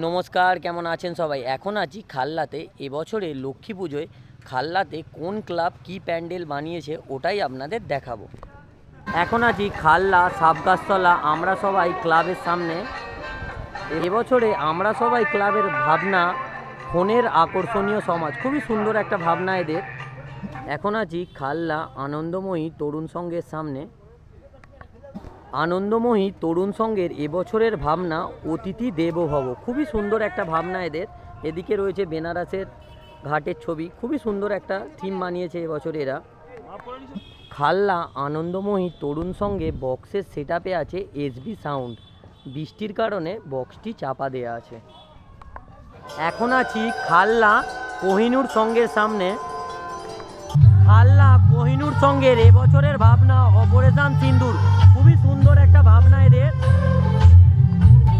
নমস্কার, কেমন আছেন সবাই? এখন আছি খাললাতে। এবছরে লক্ষ্মী পুজোয় খাললাতে কোন ক্লাব কি প্যান্ডেল বানিয়েছে ওটাই আপনাদের দেখাবো। এখন আছি খাললা সাবগাছতলা আমরা সবাই ক্লাবের সামনে। এবছরে আমরা সবাই ক্লাবের ভাবনা ফোনের আকর্ষণীয় সমাজ, খুবই সুন্দর একটা ভাবনা এদের। এখন আছি খাললা আনন্দময়ী তরুণ সংঘের সামনে। আনন্দময়ী তরুণ সংঘের এবছরের ভাবনা অতিথি দেবো ভব, খুবই সুন্দর একটা ভাবনা এদের। এদিকে রয়েছে বেনারসের ঘাটের ছবি, খুবই সুন্দর একটা থিম বানিয়েছে এবছর এরা। খাললা আনন্দময়ী তরুণ সংঘে বক্সের সেট আপে আছে এসবি সাউন্ড, বৃষ্টির কারণে বক্সটি চাপা দেওয়া আছে। এখন আছি খাললা কোহিনূর সংঘের সামনে। খাললা কোহিনূর সংঘের এবছরের ভাবনা অপারেশন সিন্দুর, খুবই সুন্দর একটা ভাবনা এদের।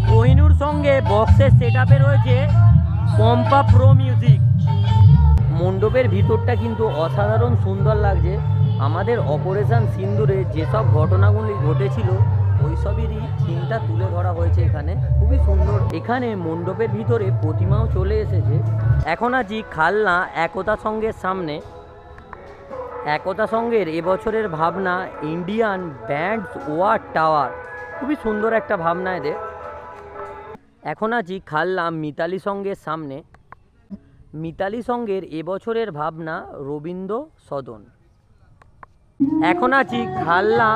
কোহিনূর সঙ্গে বক্সের সেট আপে রয়েছে পম্পা প্রো মিউজিক। মণ্ডপের ভিতরটা কিন্তু অসাধারণ সুন্দর লাগছে। আমাদের অপারেশন সিন্দুরে যেসব ঘটনাগুলি ঘটেছিল ওইসবেরই থিমটা তুলে ধরা হয়েছে এখানে, খুবই সুন্দর। এখানে মণ্ডপের ভিতরে প্রতিমাও চলে এসেছে। এখন আছি খালনা একতা সংঘের সামনে। একতা সংঘের এবছরের ভাবনা ইন্ডিয়ান ব্যান্ডস ওয়ার টাওয়ার, খুবই সুন্দর একটা ভাবনা এদের। এখন আছি খাললা মিতালি সংঘের সামনে। মিতালি সংঘের এবছরের ভাবনা রবীন্দ্র সদন। এখন আছি খাললা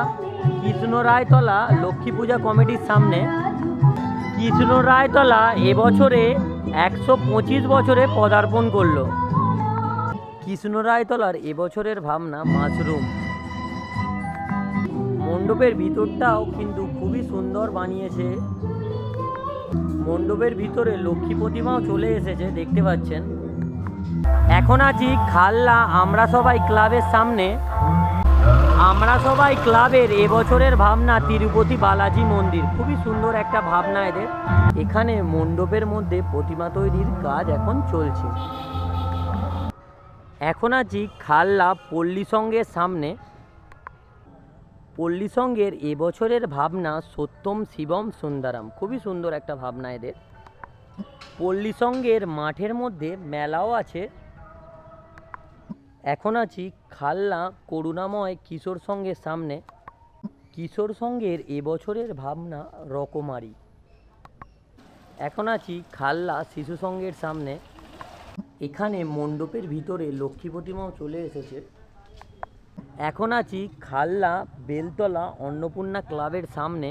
কৃষ্ণরায়তলা লক্ষ্মী পূজা কমিটির সামনে। কৃষ্ণরায়তলা এবছরে 125 বছরে পদার্পণ করলো। কৃষ্ণরায়তলার এবছরের ভাবনা মাশরুম। মণ্ডপের ভিতরটাও কিন্তু খুবই সুন্দর বানিয়েছে। মণ্ডপের ভিতরে লক্ষ্মী প্রতিমাও চলে এসেছে, দেখতে পাচ্ছেন। এখন আছি খাললা আমরা সবাই ক্লাবের সামনে। আমরা সবাই ক্লাবের এবছরের ভাবনা তিরুপতি বালাজি মন্দির, খুবই সুন্দর একটা ভাবনা এদের। এখানে মণ্ডপের মধ্যে প্রতিমা তৈরির কাজ এখন চলছে। এখন আছি খাললা পল্লী সংঘের সামনে। পল্লী সংঘের এবছরের ভাবনা সত্যম শিবম সুন্দরম, খুবই সুন্দর একটা ভাবনা এদের। পল্লী সংঘের মাঠের মধ্যে মেলাও আছে। এখন আছি খাললা করুণাময় কিশোর সংঘের সামনে। কিশোর সংঘের এবছরের ভাবনা রকমারি। এখন আছি খাললা শিশু সংঘের সামনে। এখানে মণ্ডপের ভিতরে লক্ষ্মী প্রতিমাও চলে এসেছে। এখন আছি খাললা বেলতলা অন্নপূর্ণা ক্লাবের সামনে।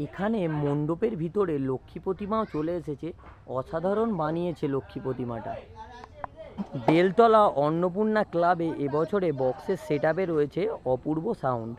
এখানে মণ্ডপের ভিতরে লক্ষ্মী প্রতিমাও চলে এসেছে, অসাধারণ বানিয়েছে লক্ষ্মী প্রতিমাটা। বেলতলা অন্নপূর্ণা ক্লাবে এবছরে বক্সের সেট আপে রয়েছে অপূর্ব সাউন্ড।